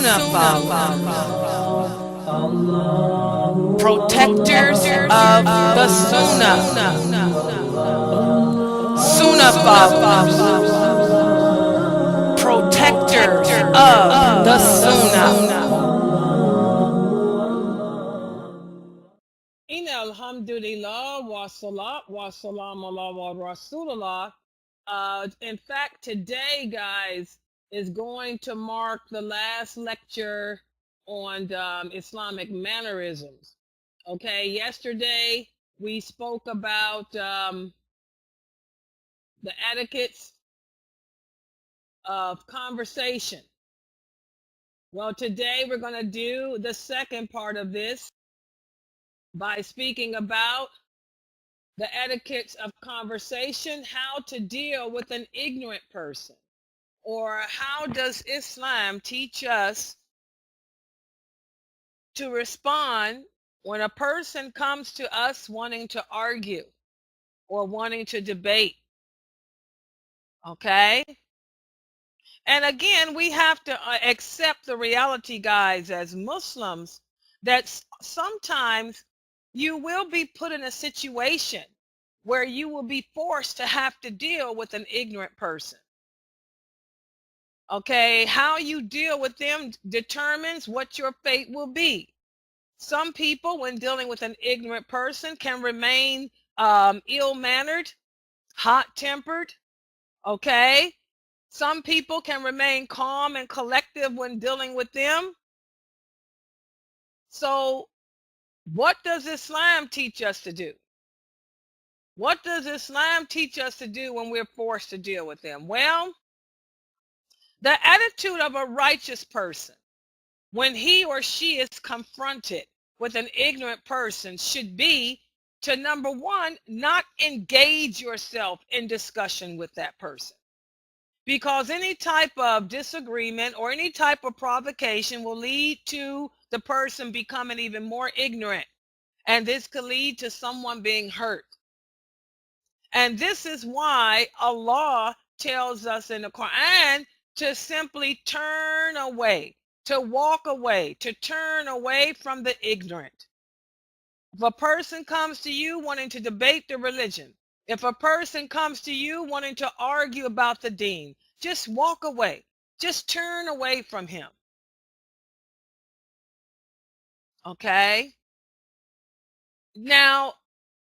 Sunnahfollowers, protectors of the Sunnah. Sunnahfollowers, protectors of the Sunnah. Inna alhamdulillah wa salat wa salam ala wa rasulullah. In fact, today, guys, is going to mark the last lecture on Islamic mannerisms. Okay, yesterday we spoke about the etiquettes of conversation. Well, today we're going to do the second part of this by speaking about the etiquettes of conversation, how to deal with an ignorant person, or how does Islam teach us to respond when a person comes to us wanting to argue or wanting to debate. Okay? And again, we have to accept the reality, guys, as Muslims, that sometimes you will be put in a situation where you will be forced to have to deal with an ignorant person. Okay, how you deal with them determines what your fate will be. Some people, when dealing with an ignorant person, can remain ill-mannered, hot-tempered. Okay, some people can remain calm and collective when dealing with them. So what does Islam teach us to do? What does Islam teach us to do when we're forced to deal with them? Well, the attitude of a righteous person when he or she is confronted with an ignorant person should be to, number one, not engage yourself in discussion with that person. Because any type of disagreement or any type of provocation will lead to the person becoming even more ignorant. And this could lead to someone being hurt. And this is why Allah tells us in the Quran to simply turn away, to walk away, to turn away from the ignorant. If a person comes to you wanting to debate the religion, if a person comes to you wanting to argue about the deen, just walk away. Just turn away from him. Okay? Now,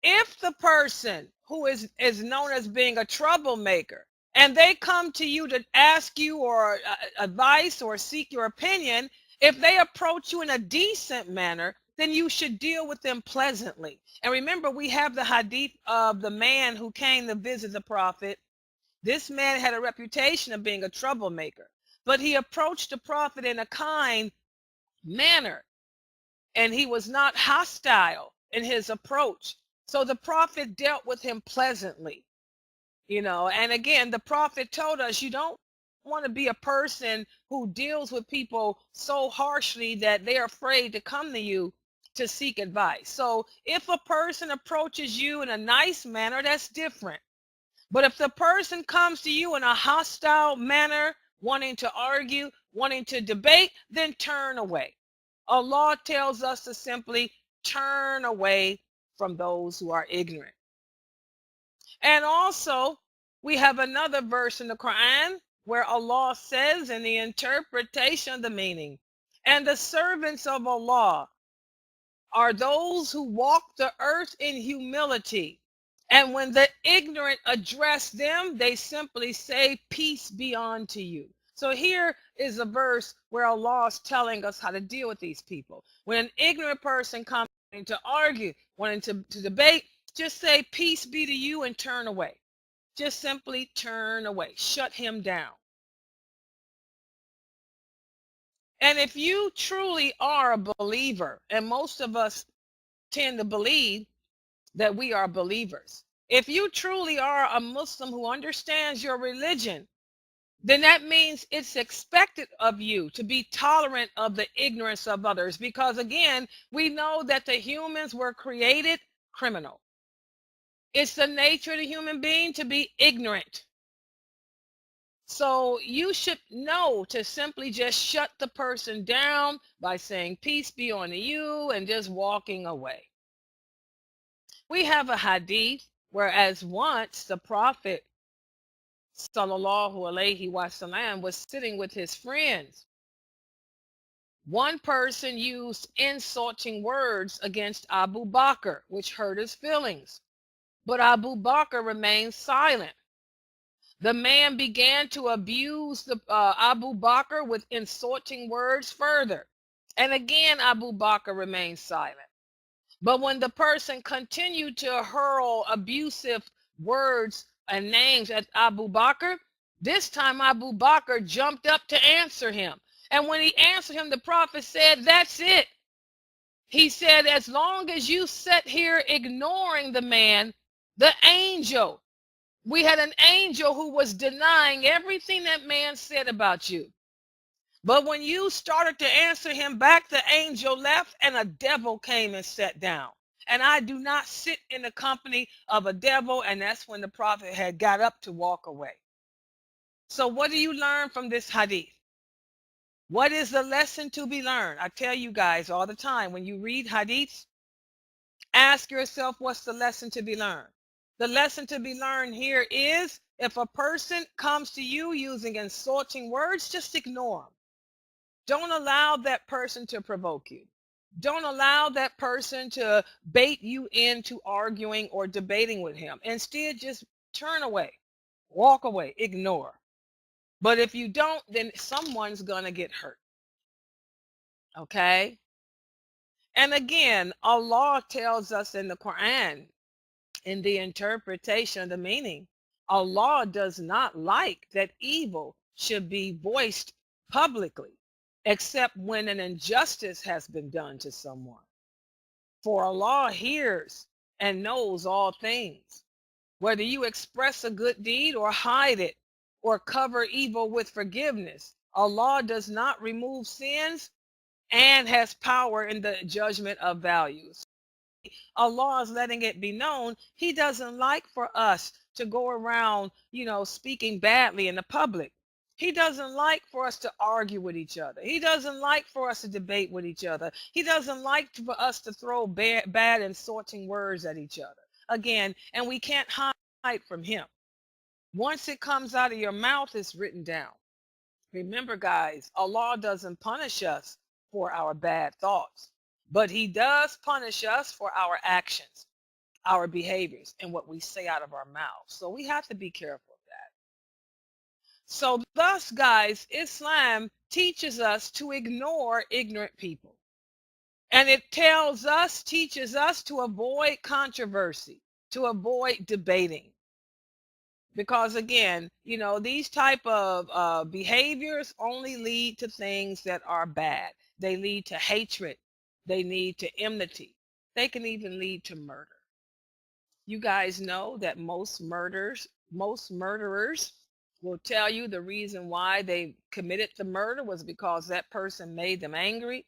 if the person who is known as being a troublemaker and they come to you to ask you or advice or seek your opinion, if they approach you in a decent manner, then you should deal with them pleasantly. And remember, we have the hadith of the man who came to visit the prophet. This man had a reputation of being a troublemaker, but he approached the prophet in a kind manner, and he was not hostile in his approach. So the prophet dealt with him pleasantly, and again, the prophet told us you don't want to be a person who deals with people so harshly that they're afraid to come to you to seek advice. So if a person approaches you in a nice manner, that's different. But if the person comes to you in a hostile manner, wanting to argue, wanting to debate, then turn away. Allah tells us to simply turn away from those who are ignorant. And also, we have another verse in the Quran where Allah says in the interpretation of the meaning, and the servants of Allah are those who walk the earth in humility. And when the ignorant address them, they simply say, peace be unto you. So here is a verse where Allah is telling us how to deal with these people. When an ignorant person comes to argue, wanting to debate, just say, peace be to you, and turn away. Just simply turn away. Shut him down. And if you truly are a believer, and most of us tend to believe that we are believers, if you truly are a Muslim who understands your religion, then that means it's expected of you to be tolerant of the ignorance of others. Because again, we know that the humans were created criminal. It's the nature of the human being to be ignorant. So you should know to simply just shut the person down by saying, peace be on you, and just walking away. We have a hadith, whereas once the Prophet sallallahu alaihi wasallam was sitting with his friends. One person used insulting words against Abu Bakr, which hurt his feelings. But Abu Bakr remained silent. The man began to abuse Abu Bakr with insulting words further. And again, Abu Bakr remained silent. But when the person continued to hurl abusive words and names at Abu Bakr, this time Abu Bakr jumped up to answer him. And when he answered him, the Prophet said, that's it. He said, as long as you sit here ignoring the man, the angel, we had an angel who was denying everything that man said about you. But when you started to answer him back, the angel left and a devil came and sat down. And I do not sit in the company of a devil. And that's when the Prophet had got up to walk away. So what do you learn from this hadith? What is the lesson to be learned? I tell you guys all the time, when you read hadiths, ask yourself, what's the lesson to be learned? The lesson to be learned here is, if a person comes to you using insulting words, just ignore them. Don't allow that person to provoke you. Don't allow that person to bait you into arguing or debating with him. Instead, just turn away, walk away, ignore. But if you don't, then someone's going to get hurt. Okay? And again, Allah tells us in the Quran, in the interpretation of the meaning, Allah does not like that evil should be voiced publicly, except when an injustice has been done to someone. For Allah hears and knows all things. Whether you express a good deed or hide it, or cover evil with forgiveness, Allah does not remove sins and has power in the judgment of values. Allah is letting it be known he doesn't like for us to go around, speaking badly in the public. He doesn't like for us to argue with each other. He doesn't like for us to debate with each other. He doesn't like for us to throw bad insulting words at each other. Again, and we can't hide from him. Once it comes out of your mouth, it's written down. Remember, guys, Allah doesn't punish us for our bad thoughts, but he does punish us for our actions, our behaviors, and what we say out of our mouths. So we have to be careful of that. So thus, guys, Islam teaches us to ignore ignorant people. And it teaches us to avoid controversy, to avoid debating. Because again, these type of behaviors only lead to things that are bad. They lead to hatred. They lead to enmity. They can even lead to murder. You guys know that most murderers will tell you the reason why they committed the murder was because that person made them angry.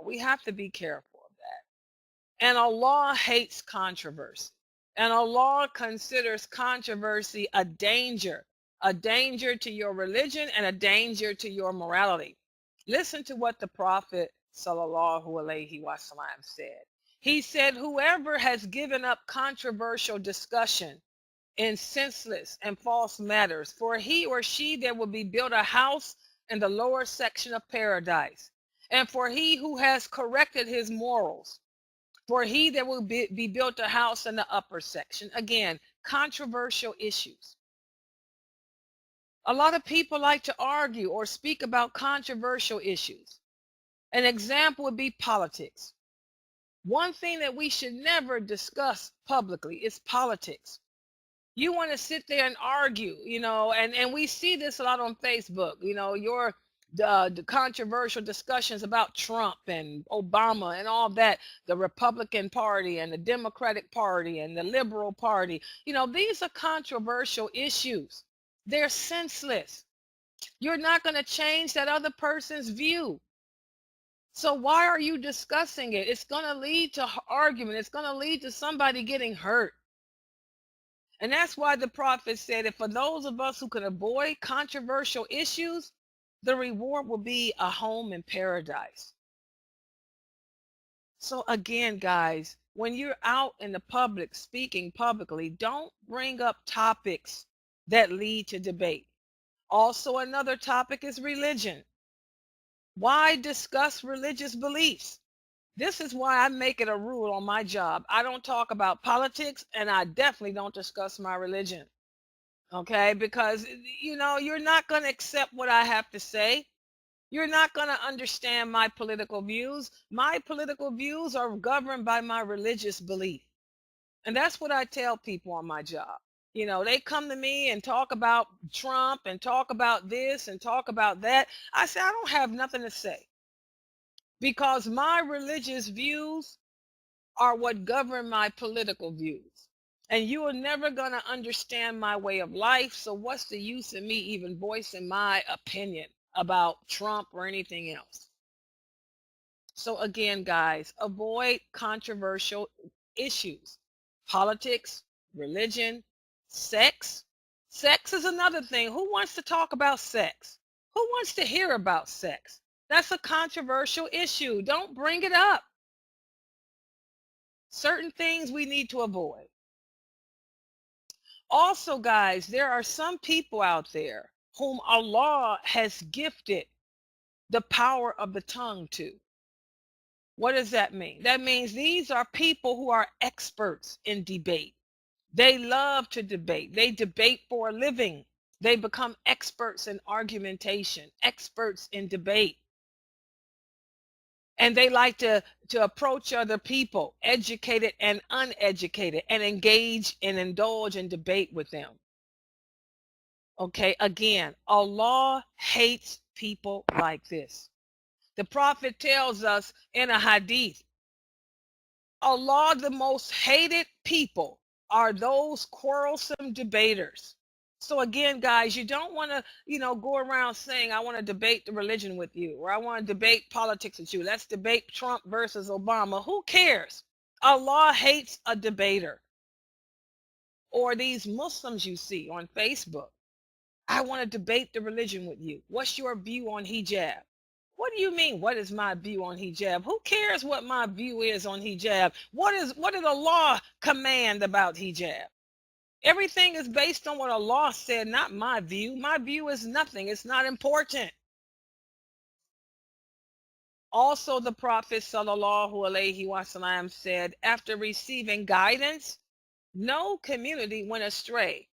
We have to be careful of that. And Allah hates controversy. And Allah considers controversy a danger to your religion and a danger to your morality. Listen to what the Prophet sallallahu alaihi wasallam said. He said, whoever has given up controversial discussion in senseless and false matters, for he or she there will be built a house in the lower section of paradise. And for he who has corrected his morals, for he there will be built a house in the upper section. Again, controversial issues. A lot of people like to argue or speak about controversial issues. An example would be politics. One thing that we should never discuss publicly is politics. You want to sit there and argue, and we see this a lot on Facebook, the controversial discussions about Trump and Obama and all that, the Republican Party and the Democratic Party and the Liberal Party. These are controversial issues. They're senseless. You're not going to change that other person's view. So why are you discussing it? It's going to lead to argument. It's going to lead to somebody getting hurt. And that's why the prophet said, if for those of us who can avoid controversial issues, the reward will be a home in paradise. So again, guys, when you're out in the public speaking publicly, don't bring up topics that lead to debate. Also, another topic is religion. Why discuss religious beliefs? This is why I make it a rule on my job. I don't talk about politics, and I definitely don't discuss my religion. Okay? Because, you're not going to accept what I have to say. You're not going to understand my political views. My political views are governed by my religious belief. And that's what I tell people on my job. They come to me and talk about Trump and talk about this and talk about that. I say, I don't have nothing to say because my religious views are what govern my political views. And you are never going to understand my way of life. So what's the use of me even voicing my opinion about Trump or anything else? So again, guys, avoid controversial issues. Politics, religion, sex. Sex is another thing. Who wants to talk about sex? Who wants to hear about sex? That's a controversial issue. Don't bring it up. Certain things we need to avoid. Also, guys, there are some people out there whom Allah has gifted the power of the tongue to. What does that mean? That means these are people who are experts in debate. They love to debate. They debate for a living. They become experts in argumentation, experts in debate. And they like to approach other people, educated and uneducated, and engage and indulge in debate with them. Okay, again, Allah hates people like this. The Prophet tells us in a hadith, Allah, the most hated people are those quarrelsome debaters. So again, guys, you don't want to, go around saying, I want to debate the religion with you, or I want to debate politics with you. Let's debate Trump versus Obama. Who cares? Allah hates a debater. Or these Muslims you see on Facebook. I want to debate the religion with you. What's your view on hijab? What do you mean? What is my view on hijab? Who cares what my view is on hijab? What did Allah command about hijab? Everything is based on what Allah said, not my view. My view is nothing. It's not important. Also, the Prophet sallallahu alaihi wasallam said, after receiving guidance, no community went astray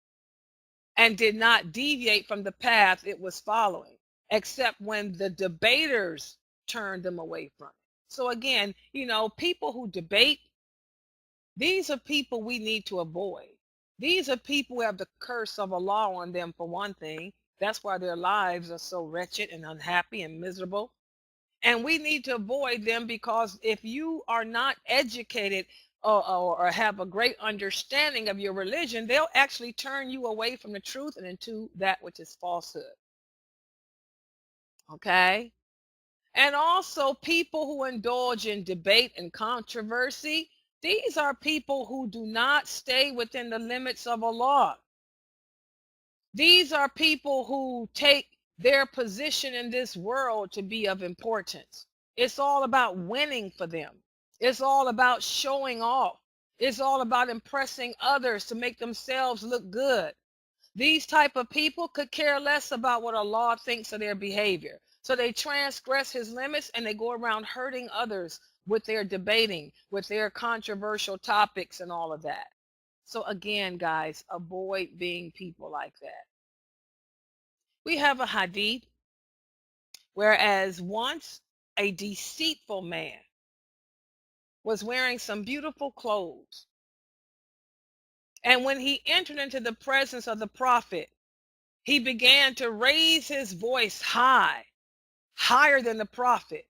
and did not deviate from the path it was following, except when the debaters turned them away from it. So again, people who debate, these are people we need to avoid. These are people who have the curse of Allah on them, for one thing. That's why their lives are so wretched and unhappy and miserable. And we need to avoid them because if you are not educated or have a great understanding of your religion, they'll actually turn you away from the truth and into that which is falsehood. Okay? And also people who indulge in debate and controversy, these are people who do not stay within the limits of Allah. These are people who take their position in this world to be of importance. It's all about winning for them. It's all about showing off. It's all about impressing others to make themselves look good. These type of people could care less about what Allah thinks of their behavior. So they transgress his limits and they go around hurting others with their debating, with their controversial topics and all of that. So again, guys, avoid being people like that. We have a hadith, whereas once a deceitful man was wearing some beautiful clothes. And when he entered into the presence of the prophet, he began to raise his voice high, higher than the prophet,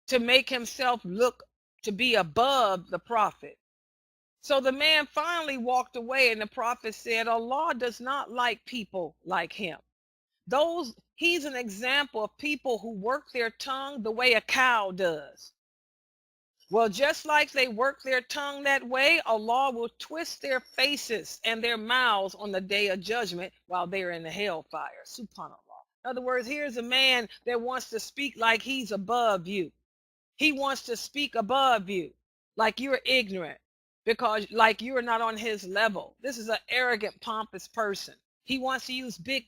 to make himself look to be above the prophet. So the man finally walked away, and the prophet said, Allah does not like people like him. He's an example of people who work their tongue the way a cow does. Well, just like they work their tongue that way, Allah will twist their faces and their mouths on the day of judgment while they're in the hellfire. Subhanallah. In other words, here's a man that wants to speak like he's above you. He wants to speak above you, like you're ignorant, because like you're not on his level. This is an arrogant, pompous person. He wants to use big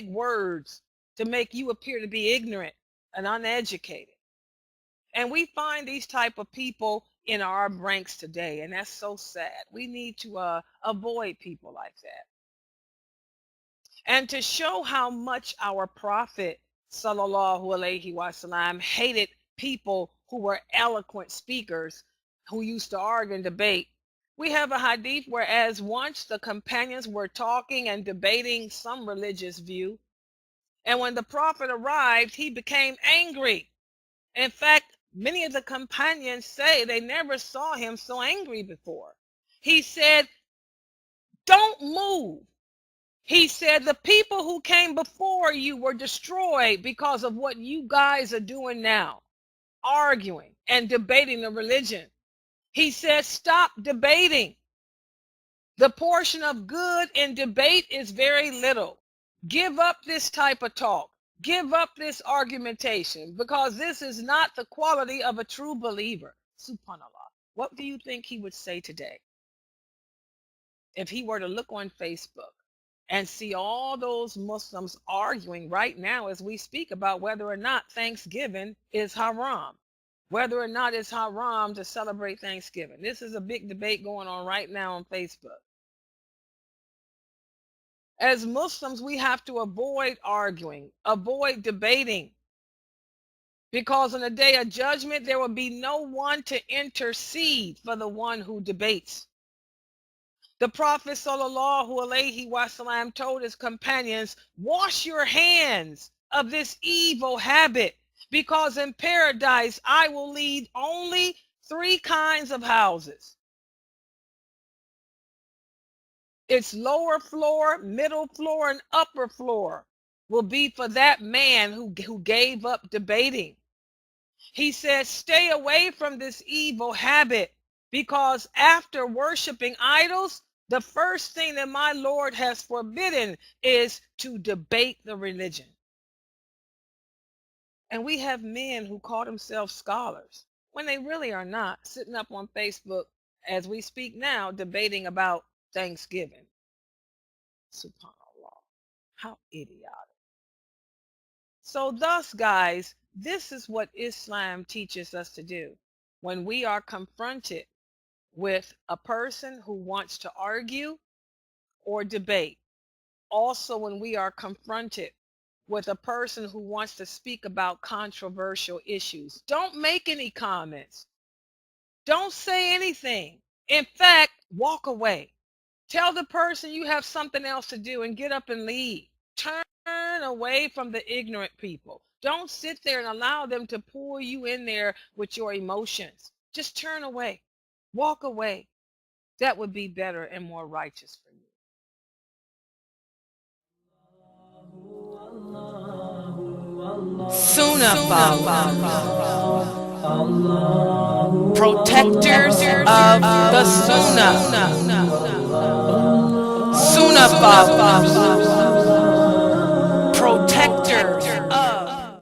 words to make you appear to be ignorant and uneducated. And we find these type of people in our ranks today, and that's so sad. We need to avoid people like that. And to show how much our Prophet sallallahu alaihi wasallam hated people who were eloquent speakers who used to argue and debate, we have a hadith where as once the companions were talking and debating some religious view, and when the Prophet arrived, he became angry. In fact, many of the companions say they never saw him so angry before. He said, "Don't move." He said, "The people who came before you were destroyed because of what you guys are doing now, arguing and debating the religion." He said, "Stop debating. The portion of good in debate is very little. Give up this type of talk. Give up this argumentation, because this is not the quality of a true believer." Subhanallah. What do you think he would say today if he were to look on Facebook and see all those Muslims arguing right now as we speak about whether or not Thanksgiving is haram, whether or not it's haram to celebrate Thanksgiving? This is a big debate going on right now on Facebook. As Muslims, we have to avoid arguing, avoid debating, because on the day of judgment, there will be no one to intercede for the one who debates. The Prophet sallallahu alaihi wasallam told his companions, "Wash your hands of this evil habit, because in paradise I will lead only 3 kinds of houses. Its lower floor, middle floor, and upper floor will be for that man who gave up debating." He says, "Stay away from this evil habit, because after worshiping idols, the first thing that my Lord has forbidden is to debate the religion." And we have men who call themselves scholars when they really are not, sitting up on Facebook as we speak now, debating about Thanksgiving. Subhanallah. How idiotic. So thus, guys, this is what Islam teaches us to do. When we are confronted with a person who wants to argue or debate, also when we are confronted with a person who wants to speak about controversial issues, don't make any comments. Don't say anything. In fact, walk away. Tell the person you have something else to do and get up and leave. Turn away from the ignorant people. Don't sit there and allow them to pull you in there with your emotions. Just turn away. Walk away. That would be better and more righteous for you. Sunnahfollowers, protectors of the Sunnah. Sunnahfollowers.